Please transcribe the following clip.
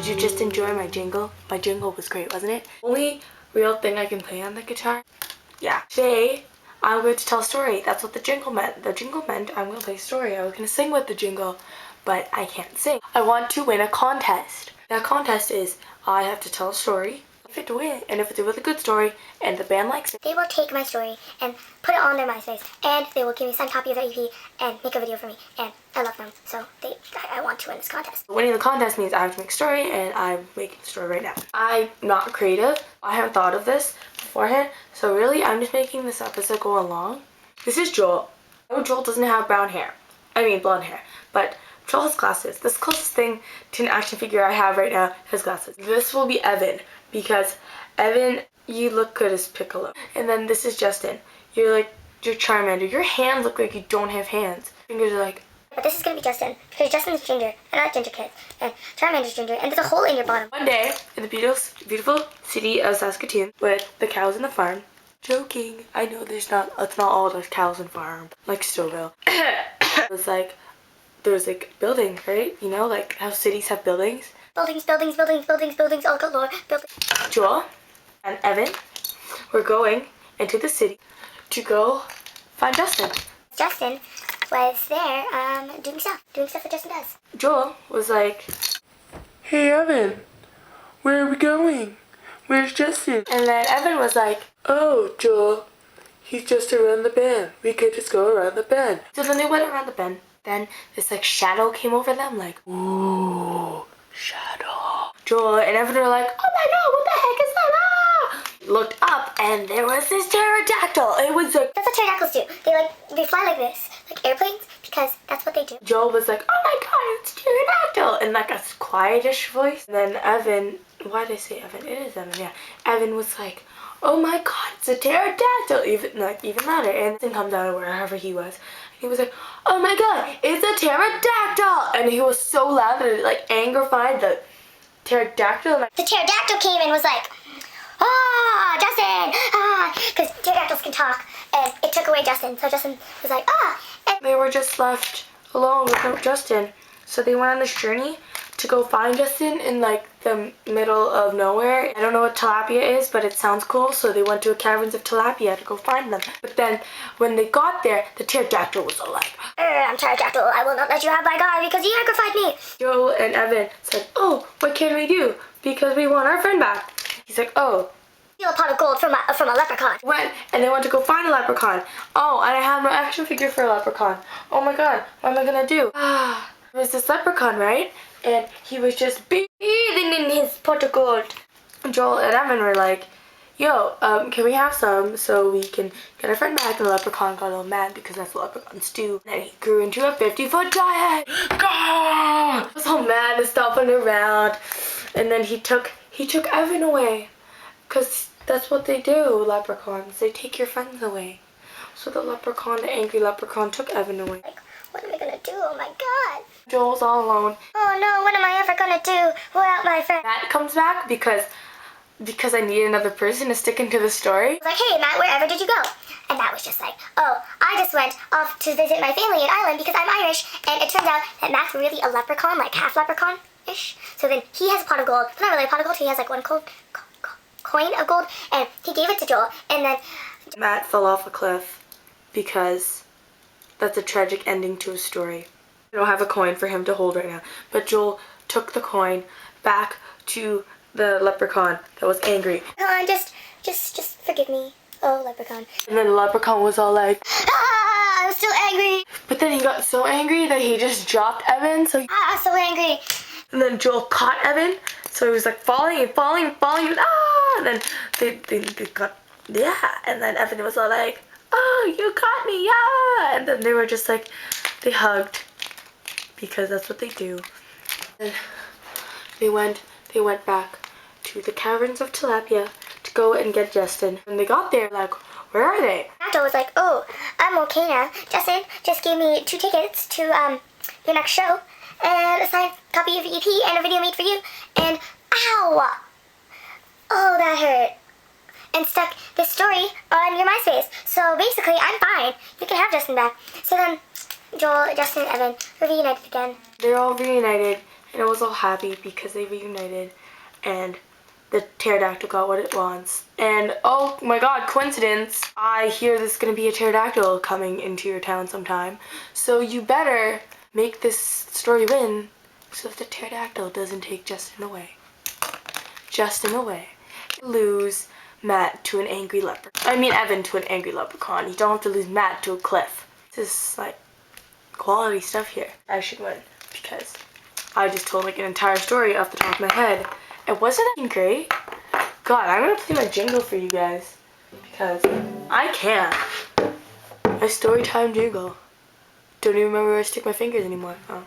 you just enjoy my jingle? My jingle was great, wasn't it? Only real thing I can play on the guitar. Yeah. Today, I'm going to tell a story. That's what the jingle meant. The jingle meant I'm going to play a story. I was going to sing with the jingle, but I can't sing. I want to win a contest. That contest is I have to tell a story. If it win, and if it's a really good story, and the band likes it, they will take my story and put it on their MySpace, and they will give me a signed copy of the EP and make a video for me, and I love them, so I want to win this contest. Winning the contest means I have to make a story, and I'm making the story right now. I'm not creative. I haven't thought of this beforehand, so really I'm just making this up as I go along. This is Joel. Oh, Joel doesn't have blonde hair, but Joel has glasses. This closest thing to an action figure I have right now has glasses. This will be Evan, because Evan, you look good as Piccolo. And then this is Justin. You're Charmander. Your hands look like you don't have hands. Fingers are like... But this is gonna be Justin, because Justin's ginger, and I like ginger kids, and Charmander's ginger, and there's a hole in your bottom. One day, in the beautiful city of Saskatoon, with the cows in the farm, joking, I know it's not all the cows in the farm, like Stouffville. It was like, there was like buildings, right? You know, like how cities have buildings. Buildings, all galore, buildings. Joel and Evan were going into the city to go find Justin. Justin was there doing stuff that Justin does. Joel was like, "Hey Evan, where are we going? Where's Justin?" And then Evan was like, "Oh, Joel, he's just around the bend. We could just go around the bend." So then they went around the bend. Then this like shadow came over them, like, ooh, shadow. Joel and Evan were like, "Oh my god, what the heck is that?" Looked up and there was this pterodactyl. It was like... That's what pterodactyls do. They fly like this, like airplanes, because that's what they do. Joel was like, "Oh my god, it's pterodactyl," in like a quietish voice. And then Evan, why did I say Evan? It is Evan, yeah. Evan was like, "Oh my god, it's a pterodactyl," even louder. And then comes out of wherever he was. And he was like, "Oh my god, it's a pterodactyl!" And he was so loud that it like angrified the pterodactyl. The pterodactyl came and was like, Justin! Because pterodactyls can talk, and it took away Justin. So Justin was like, and they were just left alone without Justin. So they went on this journey to go find Justin in like the middle of nowhere. I don't know what tilapia is, but it sounds cool. So they went to a caverns of tilapia to go find them. But then when they got there, the pterodactyl was all like, I'm pterodactyl. I will not let you have my guy because you agrified me. Joel and Evan said, "Oh, what can we do? Because we want our friend back." He's like, "Oh, steal a pot of gold from a leprechaun." They went to go find a leprechaun. Oh, and I have no action figure for a leprechaun. Oh my god, what am I gonna do? There was this leprechaun, right? And he was just bathing in his pot of gold. Joel and Evan were like, "Yo, can we have some so we can get our friend back?" And the leprechaun got all mad because that's what leprechauns do. And he grew into a 50-foot giant. He was all mad and stomping around. And then he took Evan away. Because that's what they do, leprechauns. They take your friends away. So the angry leprechaun took Evan away. Like, what am I gonna do? Oh my god. Joel's all alone. Oh no, what am I ever gonna do without my friend? Matt comes back because I need another person to stick into the story. I was like, "Hey Matt, wherever did you go?" And Matt was just like, "Oh, I just went off to visit my family in Ireland because I'm Irish." And it turns out that Matt's really a leprechaun, like half leprechaun-ish. So then he has a pot of gold. Not really a pot of gold, he has like one coin of gold, and he gave it to Joel, and then Matt fell off a cliff because that's a tragic ending to a story. I don't have a coin for him to hold right now, but Joel took the coin back to the leprechaun that was angry. Just forgive me, oh leprechaun. And then the leprechaun was all like, I'm still angry. But then he got so angry that he just dropped Evan, so so angry. And then Joel caught Evan, so he was like falling, and and then they got, and then Evan was all like, "Oh, you caught me, yeah!" And then they were just like, they hugged, because that's what they do. And they went back to the caverns of tilapia to go and get Justin. When they got there, like, where are they? Nato was like, "Oh, I'm okay now. Justin just gave me 2 tickets to your next show, and a signed copy of the EP and a video made for you, and ow! Oh, that hurt. And stuck this story on your MySpace. So basically, I'm fine. You can have Justin back." So then, Joel, Justin, and Evan were reunited again. They're all reunited, and it was all happy because they reunited, and the pterodactyl got what it wants. And oh my god, coincidence, I hear there's gonna be a pterodactyl coming into your town sometime. So you better make this story win so that the pterodactyl doesn't take Justin away. Justin away. Lose Matt to an angry leprechaun. I mean Evan to an angry leprechaun. You don't have to lose Matt to a cliff. This is like quality stuff here. I should win because I just told like an entire story off the top of my head. It wasn't that great. God, I'm gonna play my jingle for you guys because I can. My story time jingle. Don't even remember where I stick my fingers anymore. Oh.